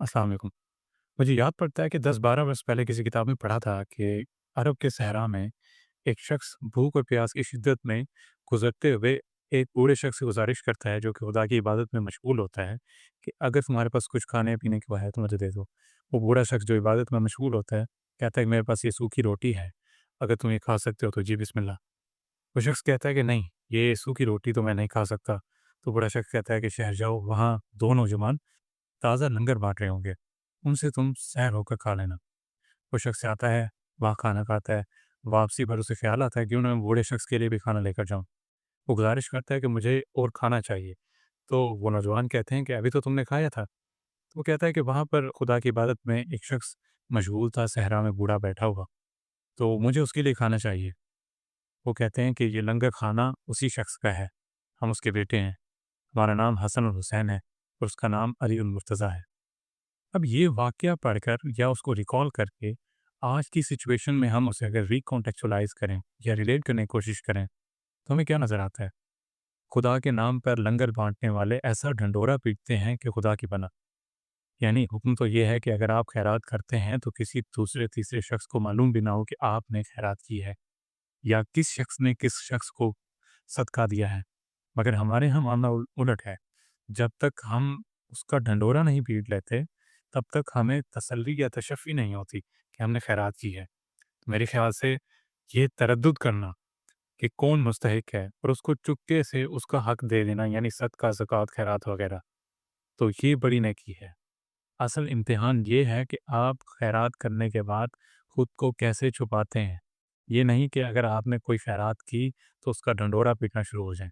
अस्सलाम वालेकुम। मुझे याद पड़ता है कि 10-12 वर्ष पहले किसी किताब में पढ़ा था कि अरब के सहरा में एक शख्स भूख और प्यास की शिद्दत में गुज़रते हुए एक बूढ़े शख्स से गुज़ारिश करता है जो कि खुदा की इबादत में मशगूल होता है कि अगर तुम्हारे पास कुछ खाने-पीने को है तो मुझे दे दो। वो बूढ़ा शख्स जो इबादत में मशगूल होता है, कहता है कि मेरे पास ये सूखी रोटी है, अगर तुम ये खा सकते हो तो जी बिस्मिल्लाह। वो शख्स कहता है कि नहीं, ये सूखी रोटी तो मैं नहीं खा सकता। तो बूढ़ा शख्स कहता है कि शहर जाओ, वहाँ 2 नौजवान ताज़ा लंगर बाँट रहे होंगे, उनसे तुम सैर होकर खा लेना। वो शख्स आता है, वहाँ खाना खाता है, वापसी पर उसे ख़्याल आता है क्यों ना मैं बूढ़े शख्स के लिए भी खाना लेकर जाऊँ। वो गुज़ारिश करता है कि मुझे और खाना चाहिए, तो वो नौजवान कहते हैं कि अभी तो तुमने खाया था। तो वो कहता है कि वहाँ पर खुदा की इबादत में एक शख्स मशगूल था, सहरा में बूढ़ा बैठा हुआ, तो मुझे उसके लिए खाना चाहिए। वो कहते हैं कि ये लंगर खाना उसी शख्स का है, हम उसके बेटे हैं, हमारा नाम हसन और हुसैन है और उसका नाम अली उल मुर्तज़ा है। अब ये वाक़या पढ़कर या उसको रिकॉल करके आज की सिचुएशन में हम उसे अगर रिकॉन्टेक्चुअलाइज़ करें या रिलेट करने की कोशिश करें, तो हमें क्या नज़र आता है? खुदा के नाम पर लंगर बाँटने वाले ऐसा ढंढोरा पीटते हैं कि खुदा की पनाह। यानी हुक्म तो ये है कि अगर आप खैरात करते हैं तो किसी दूसरे तीसरे शख्स को मालूम भी ना हो कि आपने खैरात की है या किस शख्स ने किस शख्स को सदका दिया है। मगर हमारे यहाँ मामला उलट है। जब तक हम उसका ढंढोरा नहीं पीट लेते, तब तक हमें तसल्ली या तशफ़्फ़ी नहीं होती कि हमने खैरात की है। तो मेरे ख़्याल से ये तरद्दुद करना कि कौन मुस्तहिक है और उसको चुपके से उसका हक दे देना यानी सदका, ज़कात, खैरात वग़ैरह, तो ये बड़ी नेकी है। असल इम्तिहान ये है कि आप खैरात करने के बाद खुद को कैसे छुपाते हैं। ये नहीं कि अगर आपने कोई खैरात की तो उसका ढंढोरा पीटना शुरू हो जाएँ।